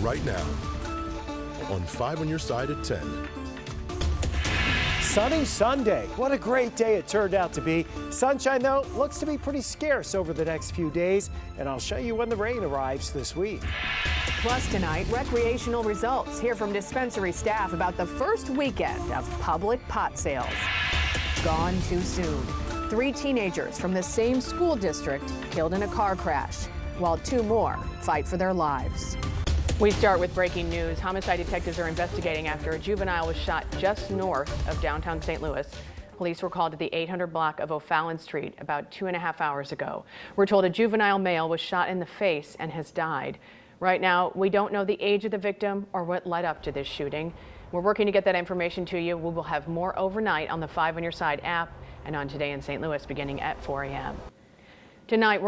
right now on 5 on Your Side at 10. Sunny Sunday. What a great day it turned out to be. Sunshine, though, looks to be pretty scarce over the next few days, and I'll show you when the rain arrives this week. Plus tonight, recreational results. Hear from dispensary staff about the first weekend of public pot sales. Gone too soon. 3 teenagers from the same school district killed in a car crash, while 2 more fight for their lives. We start with breaking news. Homicide detectives are investigating after a juvenile was shot just north of downtown St. Louis. Police were called to the 800 block of O'Fallon Street about 2.5 hours ago. We're told a juvenile male was shot in the face and has died. Right now, we don't know the age of the victim or what led up to this shooting. We're working to get that information to you. We will have more overnight on the 5 on Your Side app and on Today in St. Louis beginning at 4 a.m. Tonight,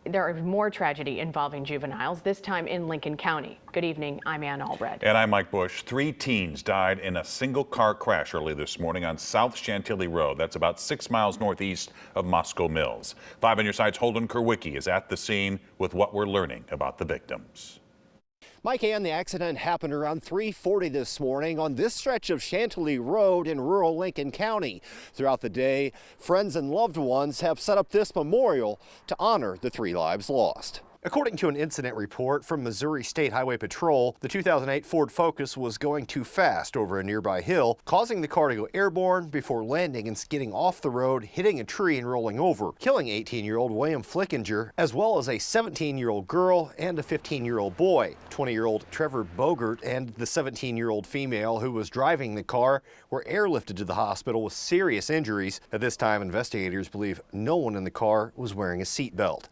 there is more tragedy involving juveniles, this time in Lincoln County. Good evening, I'm Ann Allred. And I'm Mike Bush. 3 teens died in a single car crash early this morning on South Chantilly Road. That's about 6 miles northeast of Moscow Mills. 5 on Your Side's Holden Kurwicki is at the scene with what we're learning about the victims. Mike, and the accident happened around 3:40 this morning on this stretch of Chantilly Road in rural Lincoln County. Throughout the day, friends and loved ones have set up this memorial to honor the 3 lives lost. According to an incident report from Missouri State Highway Patrol, the 2008 Ford Focus was going too fast over a nearby hill, causing the car to go airborne before landing and skidding off the road, hitting a tree and rolling over, killing 18-year-old William Flickinger, as well as a 17-year-old girl and a 15-year-old boy. 20-year-old Trevor Bogert and the 17-year-old female who was driving the car were airlifted to the hospital with serious injuries. At this time, investigators believe no one in the car was wearing a seatbelt.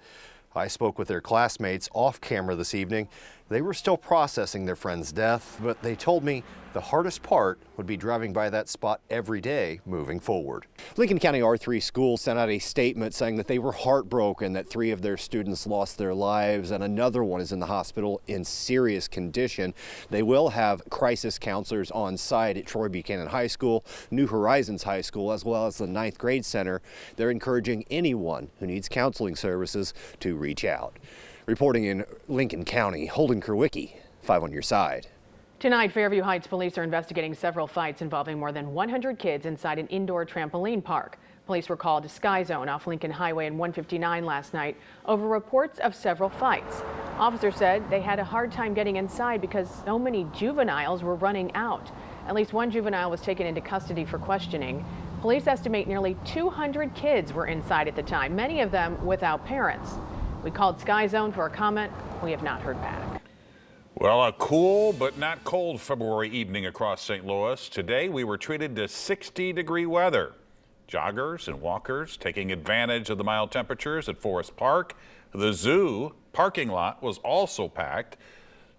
I spoke with their classmates off camera this evening. They were still processing their friend's death, but they told me the hardest part would be driving by that spot every day moving forward. Lincoln County R3 schools sent out a statement saying that they were heartbroken that 3 of their students lost their lives and another one is in the hospital in serious condition. They will have crisis counselors on site at Troy Buchanan High School, New Horizons High School, as well as the 9th grade center. They're encouraging anyone who needs counseling services to reach out. Reporting in Lincoln County, Holden Kurwicki, 5 on Your Side. Tonight, Fairview Heights police are investigating several fights involving more than 100 kids inside an indoor trampoline park. Police were called to Sky Zone off Lincoln Highway and 159 last night over reports of several fights. Officers said they had a hard time getting inside because so many juveniles were running out. At least 1 juvenile was taken into custody for questioning. Police estimate nearly 200 kids were inside at the time, many of them without parents. We called Sky Zone for a comment. We have not heard back. Well, a cool but not cold February evening across St. Louis. Today we were treated to 60-degree weather. Joggers and walkers taking advantage of the mild temperatures at Forest Park. The zoo parking lot was also packed.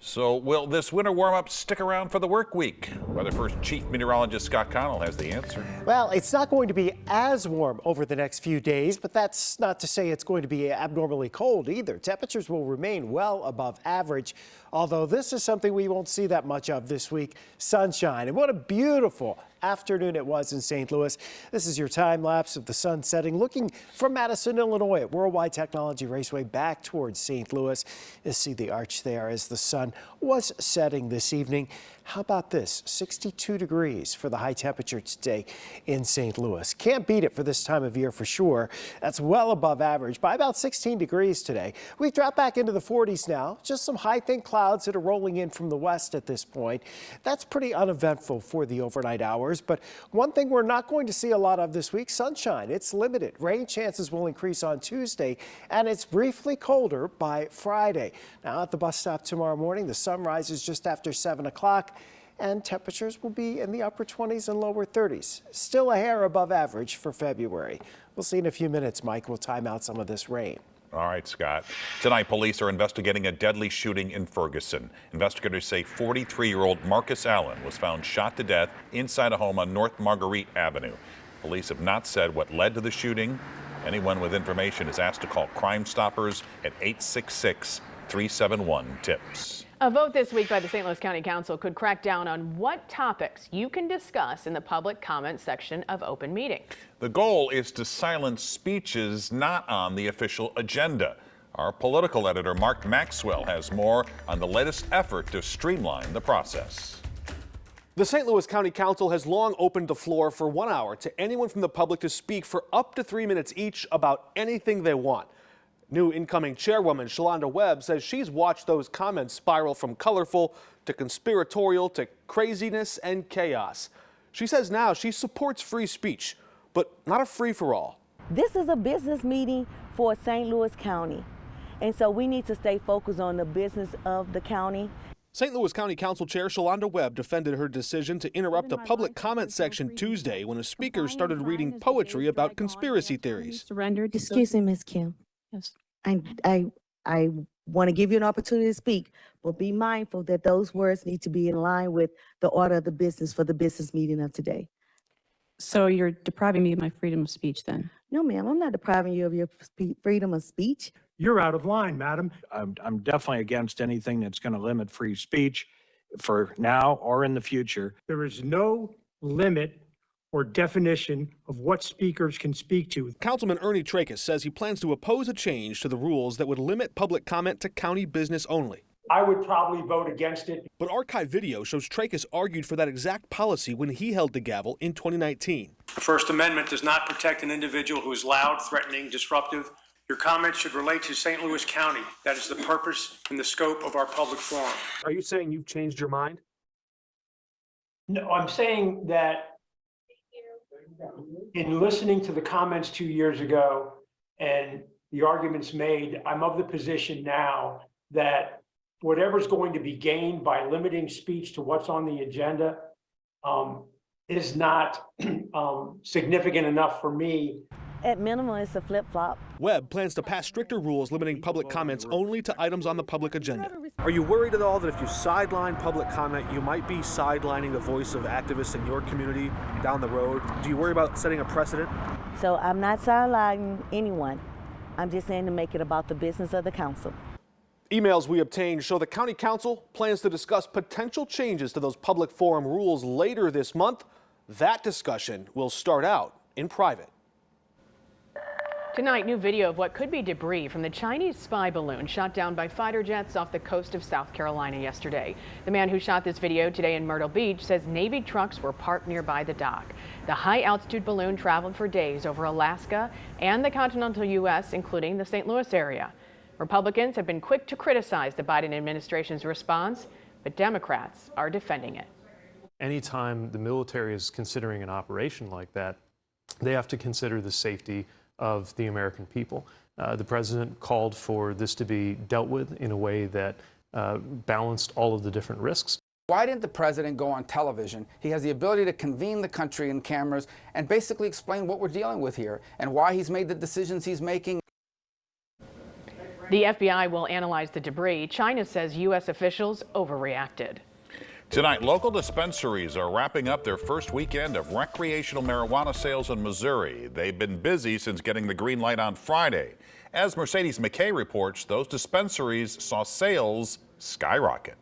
So will this winter warm-up stick around for the work week? Weather First Chief Meteorologist Scott Connell has the answer. Well, it's not going to be as warm over the next few days, but that's not to say it's going to be abnormally cold either. Temperatures will remain well above average, although this is something we won't see that much of this week, sunshine. And what a beautiful afternoon it was in St. Louis. This is your time lapse of the sun setting, looking from Madison, Illinois at Worldwide Technology Raceway back towards St. Louis. You see the arch there as the sun was setting this evening. How about this? 62 degrees for the high temperature today in St. Louis. Can't beat it for this time of year for sure. That's well above average by about 16 degrees today. We've dropped back into the 40s now. Just some high thin clouds that are rolling in from the west at this point. That's pretty uneventful for the overnight hours. But one thing we're not going to see a lot of this week, sunshine. It's limited. Rain chances will increase on Tuesday, and it's briefly colder by Friday. Now at the bus stop tomorrow morning, the sun rises just after 7 o'clock. And temperatures will be in the upper 20s and lower 30s. Still a hair above average for February. We'll see in a few minutes. Mike will time out some of this rain. All right, Scott. Tonight, police are investigating a deadly shooting in Ferguson. Investigators say 43-year-old Marcus Allen was found shot to death inside a home on North Marguerite Avenue. Police have not said what led to the shooting. Anyone with information is asked to call Crime Stoppers at 866-371-TIPS. A vote this week by the St. Louis County Council could crack down on what topics you can discuss in the public comment section of open meetings. The goal is to silence speeches not on the official agenda. Our political editor, Mark Maxwell, has more on the latest effort to streamline the process. The St. Louis County Council has long opened the floor for 1 hour to anyone from the public to speak for up to 3 minutes each about anything they want. New incoming chairwoman Shalonda Webb says she's watched those comments spiral from colorful to conspiratorial to craziness and chaos. She says now she supports free speech, but not a free-for-all. This is a business meeting for St. Louis County, and so we need to stay focused on the business of the county. St. Louis County Council Chair Shalonda Webb defended her decision to interrupt a public comment section Tuesday when a speaker started reading poetry about conspiracy theories. Excuse me, Ms. Kim. Yes. I want to give you an opportunity to speak, but be mindful that those words need to be in line with the order of the business for the business meeting of today. So you're depriving me of my freedom of speech then? No, ma'am, I'm not depriving you of your freedom of speech. You're out of line, madam. I'm definitely against anything that's going to limit free speech for now or in the future. There is no limit or definition of what speakers can speak to. Councilman Ernie Trachis says he plans to oppose a change to the rules that would limit public comment to county business only. I would probably vote against it. But archive video shows Trachis argued for that exact policy when he held the gavel in 2019. The First Amendment does not protect an individual who is loud, threatening, disruptive. Your comments should relate to St. Louis County. That is the purpose and the scope of our public forum. Are you saying you've changed your mind? No, I'm saying that in listening to the comments 2 years ago and the arguments made, I'm of the position now that whatever's going to be gained by limiting speech to what's on the agenda is not significant enough for me. At minimum, it's a flip-flop. Webb plans to pass stricter rules limiting public comments only to items on the public agenda. Are you worried at all that if you sideline public comment, you might be sidelining the voice of activists in your community down the road? Do you worry about setting a precedent? So I'm not sidelining anyone. I'm just saying to make it about the business of the council. Emails we obtained show the county council plans to discuss potential changes to those public forum rules later this month. That discussion will start out in private. Tonight, new video of what could be debris from the Chinese spy balloon shot down by fighter jets off the coast of South Carolina yesterday. The man who shot this video today in Myrtle Beach says Navy trucks were parked nearby the dock. The high-altitude balloon traveled for days over Alaska and the continental U.S., including the St. Louis area. Republicans have been quick to criticize the Biden administration's response, but Democrats are defending it. Anytime the military is considering an operation like that, they have to consider the safety of the American people. The president called for this to be dealt with in a way that balanced all of the different risks. Why didn't the president go on television? He has the ability to convene the country in cameras and basically explain what we're dealing with here and why he's made the decisions he's making. The FBI will analyze the debris. China says U.S. officials overreacted. Tonight, local dispensaries are wrapping up their first weekend of recreational marijuana sales in Missouri. They've been busy since getting the green light on Friday. As Mercedes McKay reports, those dispensaries saw sales skyrocket.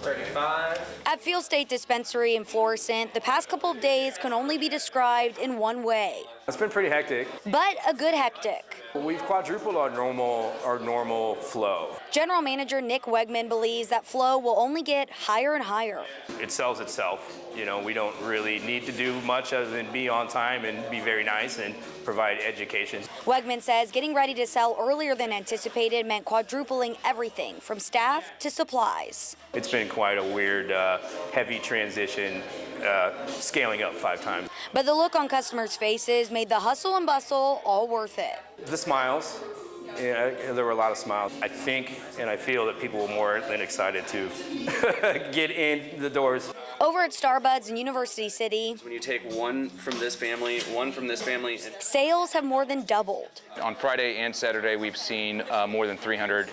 35. At Field State Dispensary in Florissant, the past couple of days can only be described in one way. It's been pretty hectic. But a good hectic. We've quadrupled our normal flow. General Manager Nick Wegman believes that flow will only get higher and higher. It sells itself. You know, we don't really need to do much other than be on time and be very nice and provide education. Wegman says getting ready to sell earlier than anticipated meant quadrupling everything from staff to supplies. It's been quite a weird, heavy transition, scaling up 5 times. But the look on customers' faces made the hustle and bustle all worth it. The smiles. Yeah, there were a lot of smiles. I think and I feel that people were more than excited to get in the doors. Over at Starbuds in University City, when you take one from this family, one from this family, sales have more than doubled. On Friday and Saturday, we've seen more than 300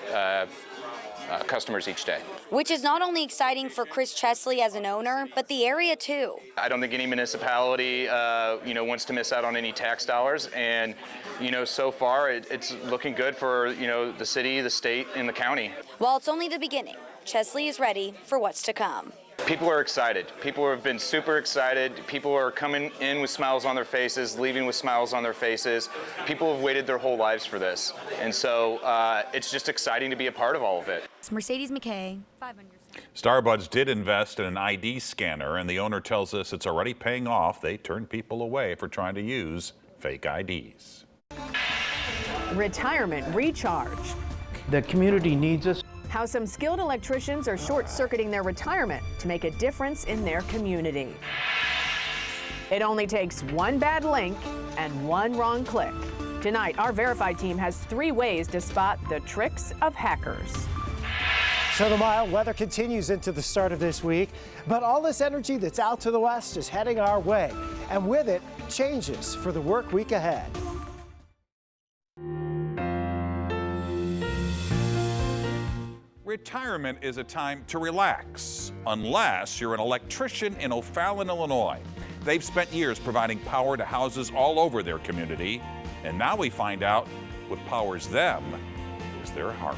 customers each day. Which is not only exciting for Chris Chesley as an owner, but the area too. I don't think any municipality, wants to miss out on any tax dollars, and so far it's looking good for the city, the state, and the county. While it's only the beginning, Chesley is ready for what's to come. People are excited. People have been super excited. People are coming in with smiles on their faces, leaving with smiles on their faces. People have waited their whole lives for this. And so it's just exciting to be a part of all of it. It's Mercedes McKay, 5 on your side. Starbuds did invest in an ID scanner, and the owner tells us it's already paying off. They turn people away for trying to use fake IDs. Retirement recharge. The community needs us. How some skilled electricians are short-circuiting their retirement to make a difference in their community. It only takes one bad link and one wrong click. Tonight, our Verified team has 3 ways to spot the tricks of hackers. So the mild weather continues into the start of this week, but all this energy that's out to the west is heading our way, and with it, changes for the work week ahead. Retirement is a time to relax, unless you're an electrician in O'Fallon, Illinois. They've spent years providing power to houses all over their community, and now we find out what powers them is their heart.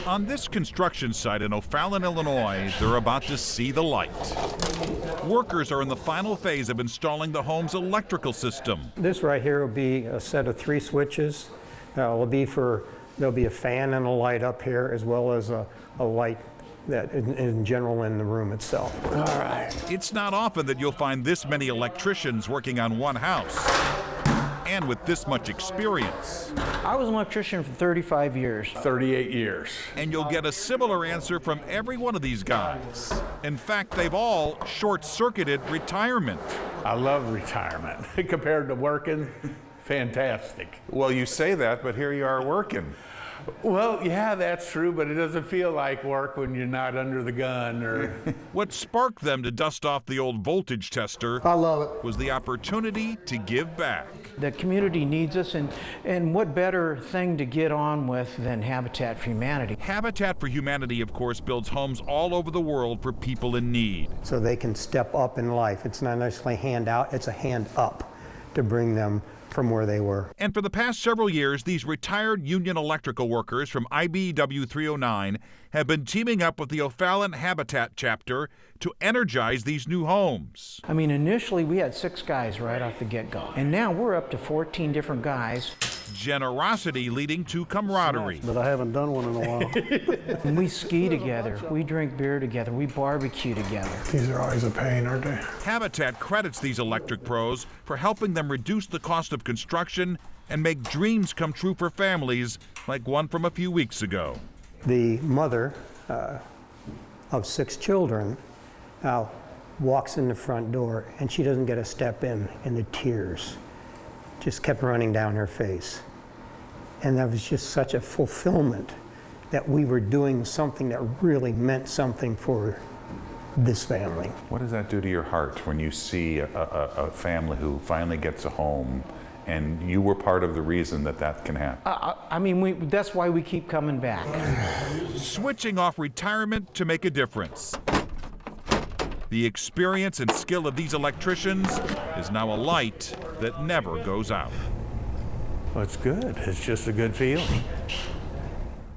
On this construction site in O'Fallon, Illinois, they're about to see the light. Workers are in the final phase of installing the home's electrical system. This right here will be a set of 3 switches. There'll be a fan and a light up here, as well as a light that in general in the room itself. All right. It's not often that you'll find this many electricians working on one house, and with this much experience. I was an electrician for 35 years. 38 years. And you'll get a similar answer from every one of these guys. In fact, they've all short-circuited retirement. I love retirement. Compared to working, fantastic. Well, you say that, but here you are working. Well, yeah, that's true, but it doesn't feel like work when you're not under the gun or... What sparked them to dust off the old voltage tester, I love it, was the opportunity to give back. The community needs us, and what better thing to get on with than Habitat for Humanity? Habitat for Humanity, of course, builds homes all over the world for people in need. So they can step up in life. It's not necessarily a hand out, it's a hand up to bring them from where they were. And for the past several years, these retired union electrical workers from IBEW 309 have been teaming up with the O'Fallon Habitat chapter to energize these new homes. I mean, initially we had 6 guys right off the get-go, and now we're up to 14 different guys. Generosity leading to camaraderie. But I haven't done one in a while. And we ski together, we drink beer together, we barbecue together. These are always a pain, aren't they? Habitat credits these electric pros for helping them reduce the cost of construction and make dreams come true for families like one from a few weeks ago. The mother of 6 children walks in the front door, and she doesn't get a step in, and the tears just kept running down her face. And that was just such a fulfillment that we were doing something that really meant something for this family. What does that do to your heart when you see a family who finally gets a home and you were part of the reason that that can happen? I mean, that's why we keep coming back. Switching off retirement to make a difference. The experience and skill of these electricians is now a light that never goes out. Well, it's good. It's just a good feeling.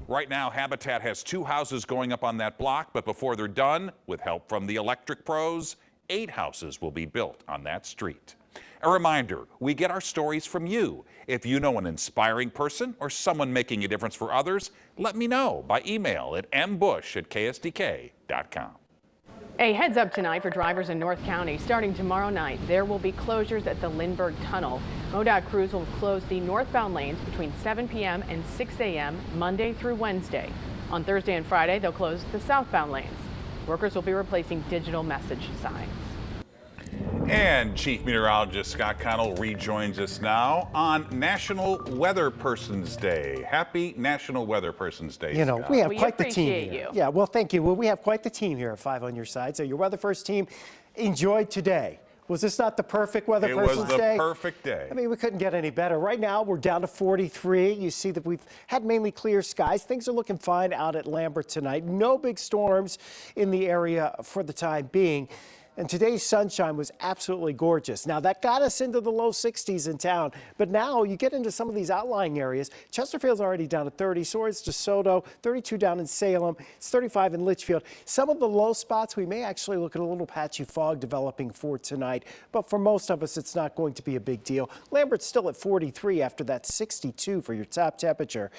Right now, Habitat has 2 houses going up on that block, but before they're done, with help from the electric pros, 8 houses will be built on that street. A reminder, we get our stories from you. If you know an inspiring person or someone making a difference for others, let me know by email at mbush@ksdk.com. A heads up tonight for drivers in North County. Starting tomorrow night, there will be closures at the Lindbergh Tunnel. MoDOT crews will close the northbound lanes between 7 p.m. and 6 a.m. Monday through Wednesday. On Thursday and Friday, they'll close the southbound lanes. Workers will be replacing digital message signs. And Chief Meteorologist Scott Connell rejoins us now on National Weather Person's Day. Happy National Weather Person's Day, You know, Scott. we have quite the team appreciate here. you. Yeah, well, thank you. Well, we have quite the team here at 5 on your side. So your Weather First team enjoyed today. Was this not the perfect Weather Person's Day? It was the perfect day. I mean, we couldn't get any better. Right now, we're down to 43. You see that we've had mainly clear skies. Things are looking fine out at Lambert tonight. No big storms in the area for the time being. And today's sunshine was absolutely gorgeous. Now, that got us into the low 60s in town, but now you get into some of these outlying areas. Chesterfield's already down to 30, so is DeSoto, 32 down in Salem, it's 35 in Litchfield. Some of the low spots, we may actually look at a little patchy fog developing for tonight, but for most of us, it's not going to be a big deal. Lambert's still at 43 after that 62 for your top temperature.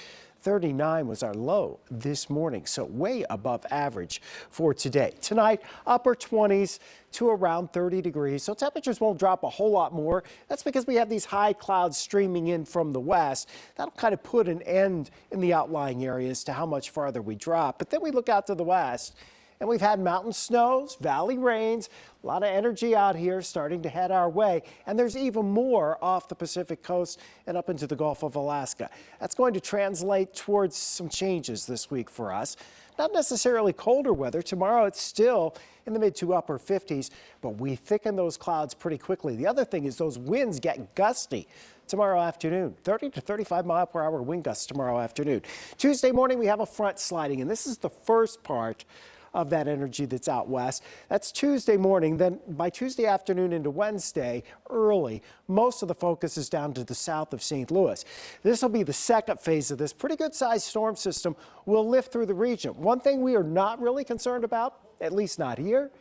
39 was our low this morning, so way above average for today. Tonight, upper 20s to around 30 degrees, so temperatures won't drop a whole lot more. That's because we have these high clouds streaming in from the west. That'll kind of put an end in the outlying areas to how much farther we drop. But then we look out to the west, and we've had mountain snows, valley rains, a lot of energy out here starting to head our way. And there's even more off the Pacific coast and up into the Gulf of Alaska. That's going to translate towards some changes this week for us. Not necessarily colder weather. Tomorrow it's still in the mid to upper 50s, but we thicken those clouds pretty quickly. The other thing is those winds get gusty tomorrow afternoon. 30 to 35 mile per hour wind gusts tomorrow afternoon. Tuesday morning we have a front sliding, and this is the first part of that energy that's out west. That's Tuesday morning. Then by Tuesday afternoon into Wednesday early, most of the focus is down to the south of St. Louis. This will be the second phase of this. Pretty good sized storm system will lift through the region. One thing we are not really concerned about, at least not here,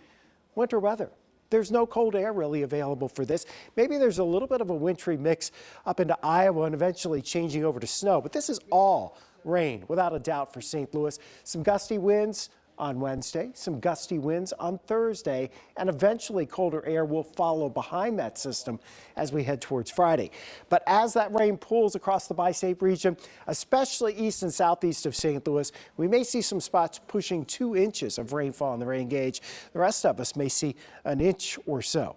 winter weather. There's no cold air really available for this. Maybe there's a little bit of a wintry mix up into Iowa and eventually changing over to snow, but this is all rain without a doubt for St. Louis. Some gusty winds on Wednesday, some gusty winds on Thursday, and eventually colder air will follow behind that system as we head towards Friday. But as that rain pulls across the bi-state region, especially east and southeast of St. Louis, we may see some spots pushing 2 inches of rainfall in the rain gauge. The rest of us may see an inch or so.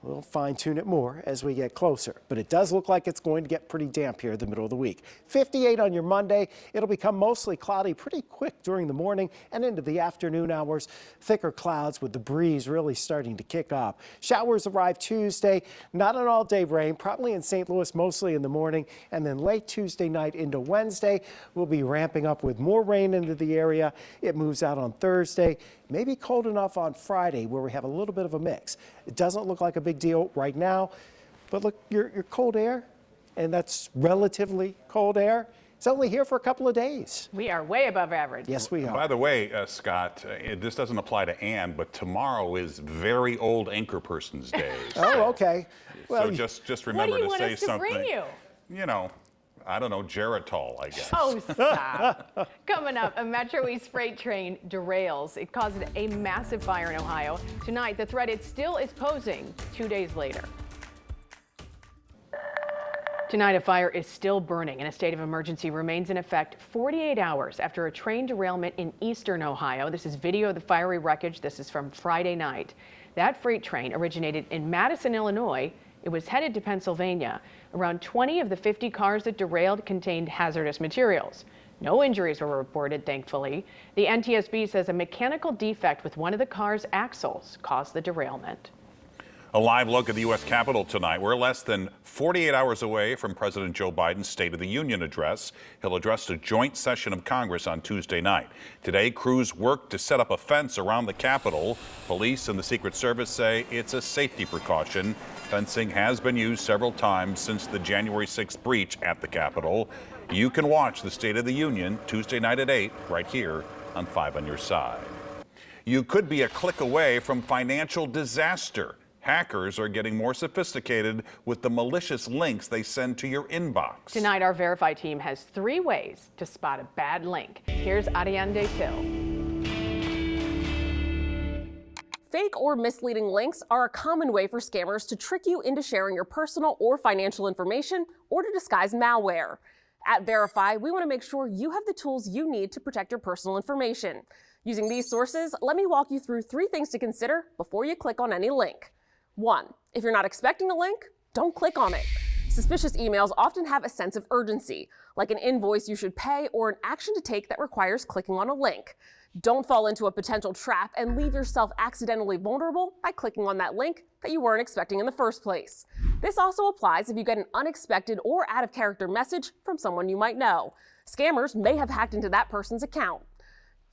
We'll fine-tune it more as we get closer, but it does look like it's going to get pretty damp here in the middle of the week. 58 on your Monday. It'll become mostly cloudy pretty quick during the morning and into the afternoon hours. Thicker clouds with the breeze really starting to kick up. Showers arrive Tuesday, not an all-day rain, probably in St. Louis mostly in the morning, and then late Tuesday night into Wednesday, we'll be ramping up with more rain into the area. It moves out on Thursday. Maybe cold enough on Friday where we have a little bit of a mix. It doesn't look like a big deal right now, but look, your cold air, and that's relatively cold air, it's only here for a couple of days. We are way above average. Yes, we are. By the way, Scott, this doesn't apply to Ann, but tomorrow is very old anchor person's day. Oh, okay. Well, so just remember to say something. What do you want us to bring you? You know, I don't know, Geritol, I guess. Oh, stop. Coming up, a Metro East freight train derails. It caused a massive fire in Ohio. Tonight, the threat it still is posing 2 days later. Tonight, a fire is still burning and a state of emergency remains in effect 48 hours after a train derailment in eastern Ohio. This is video of the fiery wreckage. This is from Friday night. That freight train originated in Madison, Illinois. It was headed to Pennsylvania. Around 20 of the 50 cars that derailed contained hazardous materials. No injuries were reported, thankfully. The NTSB says a mechanical defect with one of the car's axles caused the derailment. A live look at the U.S. Capitol tonight. We're less than 48 hours away from President Joe Biden's State of the Union address. He'll address a joint session of Congress on Tuesday night. Today, crews worked to set up a fence around the Capitol. Police and the Secret Service say it's a safety precaution. Fencing has been used several times since the January 6th breach at the Capitol. You can watch the State of the Union Tuesday night at 8 right here on 5 on Your Side. You could be a click away from financial disaster. Hackers are getting more sophisticated with the malicious links they send to your inbox. Tonight, our Verify team has 3 ways to spot a bad link. Here's Ariane Till. Fake or misleading links are a common way for scammers to trick you into sharing your personal or financial information or to disguise malware. At Verify, we want to make sure you have the tools you need to protect your personal information. Using these sources, let me walk you through 3 things to consider before you click on any link. 1, if you're not expecting a link, don't click on it. Suspicious emails often have a sense of urgency, like an invoice you should pay or an action to take that requires clicking on a link. Don't fall into a potential trap and leave yourself accidentally vulnerable by clicking on that link that you weren't expecting in the first place. This also applies if you get an unexpected or out-of-character message from someone you might know. Scammers may have hacked into that person's account.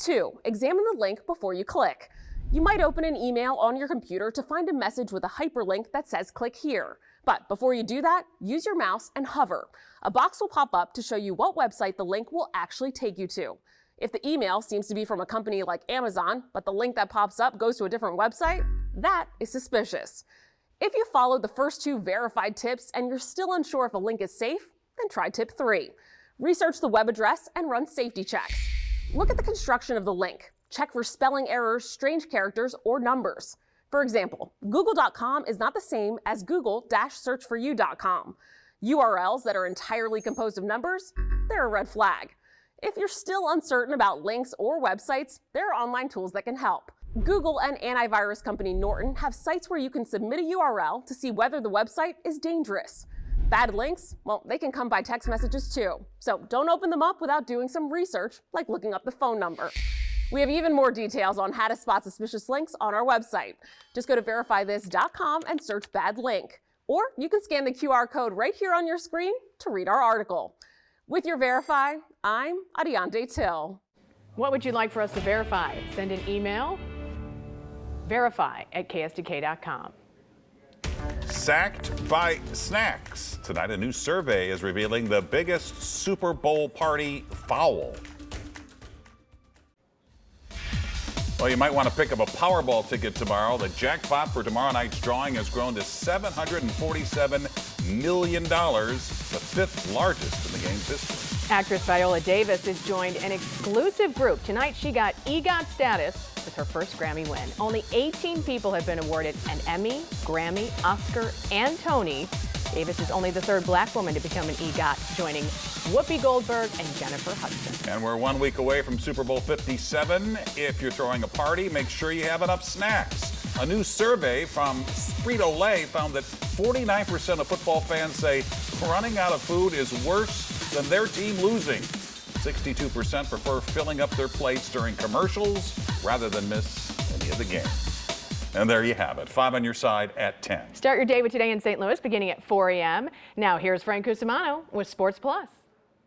2, examine the link before you click. You might open an email on your computer to find a message with a hyperlink that says click here. But before you do that, use your mouse and hover. A box will pop up to show you what website the link will actually take you to. If the email seems to be from a company like Amazon, but the link that pops up goes to a different website, that is suspicious. If you followed the first 2 verified tips and you're still unsure if a link is safe, then try tip 3. Research the web address and run safety checks. Look at the construction of the link. Check for spelling errors, strange characters, or numbers. For example, google.com is not the same as google-searchforyou.com. URLs that are entirely composed of numbers, they're a red flag. If you're still uncertain about links or websites, there are online tools that can help. Google and antivirus company Norton have sites where you can submit a URL to see whether the website is dangerous. Bad links, well, they can come by text messages too. So don't open them up without doing some research, like looking up the phone number. We have even more details on how to spot suspicious links on our website. Just go to verifythis.com and search bad link. Or you can scan the QR code right here on your screen to read our article. With your Verify, I'm Adiante Till. What would you like for us to verify? Send an email, verify@ksdk.com. Sacked by snacks. Tonight, a new survey is revealing the biggest Super Bowl party foul. Well, you might want to pick up a Powerball ticket tomorrow. The jackpot for tomorrow night's drawing has grown to $747 million, the 5th largest in the game's history. Actress Viola Davis has joined an exclusive group. Tonight, she got EGOT status with her first Grammy win. Only 18 people have been awarded an Emmy, Grammy, Oscar, and Tony. Davis is only the 3rd black woman to become an EGOT, joining Whoopi Goldberg and Jennifer Hudson. And we're 1 week away from Super Bowl 57. If you're throwing a party, make sure you have enough snacks. A new survey from Frito-Lay found that 49% of football fans say running out of food is worse than their team losing. 62% prefer filling up their plates during commercials rather than miss any of the game. And there you have it. 5 on your side at 10. Start your day with Today in St. Louis beginning at 4 a.m. Now here's Frank Cusimano with Sports Plus.